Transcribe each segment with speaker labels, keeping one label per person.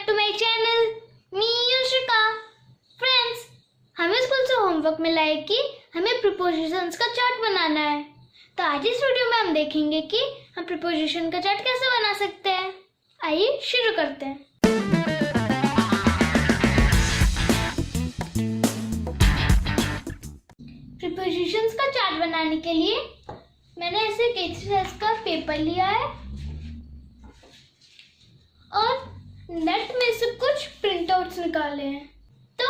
Speaker 1: Back to my channel, me Yoshika. Friends, हमें school से homework मिला है कि हमें प्रीपोजिशंस का चार्ट बनाना है। तो आज इस वीडियो में हम देखेंगे कि हम प्रीपोजिशन का चार्ट कैसे बना सकते हैं। आइए शुरू करते हैं। प्रीपोजिशंस का चार्ट बनाने के लिए मैंने ऐसे A3 साइज का पेपर लिया है और नेट में से कुछ प्रिंट आउट्स निकाले हैं। तो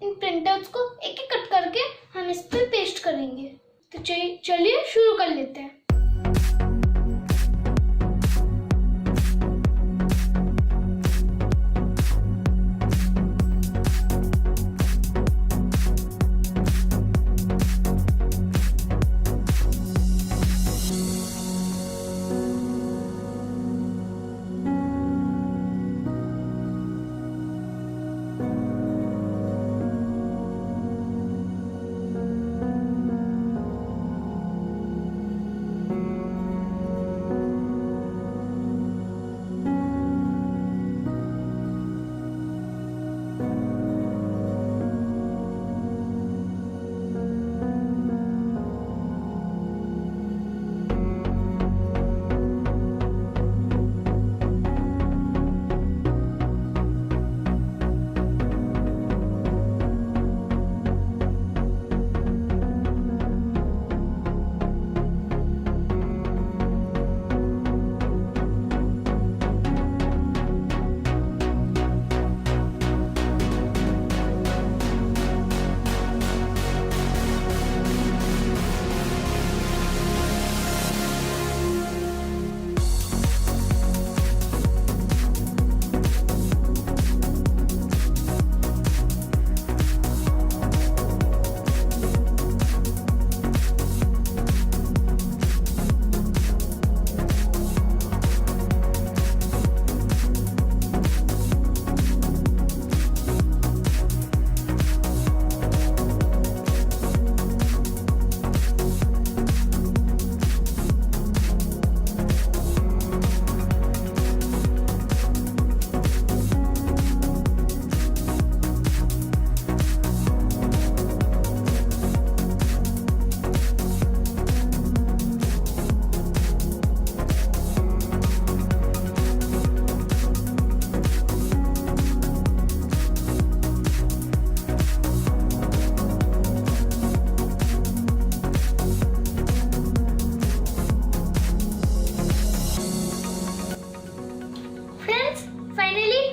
Speaker 1: इन प्रिंट आउट्स को एक एक कट करके हम इस पे पेस्ट करेंगे। तो चलिए शुरू कर लेते हैं।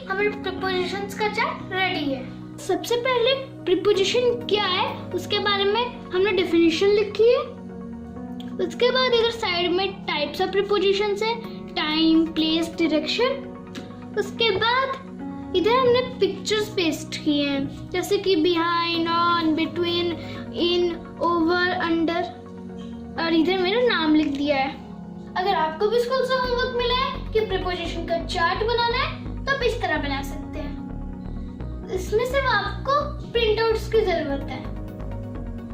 Speaker 1: हमारे प्रीपोजिशंस का चार्ट रेडी है। सबसे पहले प्रीपोजिशन क्या है उसके बारे में हमने डेफिनेशन लिखी है। उसके बाद इधर साइड में टाइप्स ऑफ प्रीपोजिशंस है, टाइम, प्लेस, डायरेक्शन। उसके बाद इधर हमने पिक्चर्स पेस्ट किए हैं, जैसे कि behind, on, between, in, over, under, और इधर मेरा नाम लिख दिया है। अगर आपको भी स्कूल से होमवर्क मिला है कि प्रीपोजिशन का चार्ट बनाना है तो आप इस तरह बना सकते हैं। इसमें सिर्फ आपको प्रिंट आउट्स की जरूरत है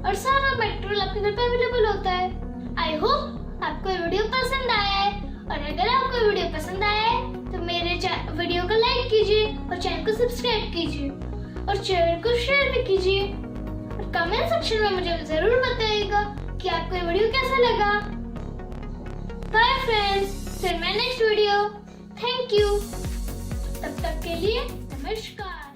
Speaker 1: और सारा मटेरियल आपके घर पे अवेलेबल होता है। आई होप आपको वीडियो पसंद आया है, और अगर आपको वीडियो पसंद आया है तो मेरे वीडियो को लाइक कीजिए और चैनल को सब्सक्राइब कीजिए और चैनल को शेयर भी कीजिए, और कमेंट सेक्शन में मुझे जरूर बताइएगा कि आपको ये वीडियो कैसा लगा। बाय फ्रेंड्स, फिर मैं नेक्स्ट वीडियो। Thank you. तब तक के लिए नमस्कार।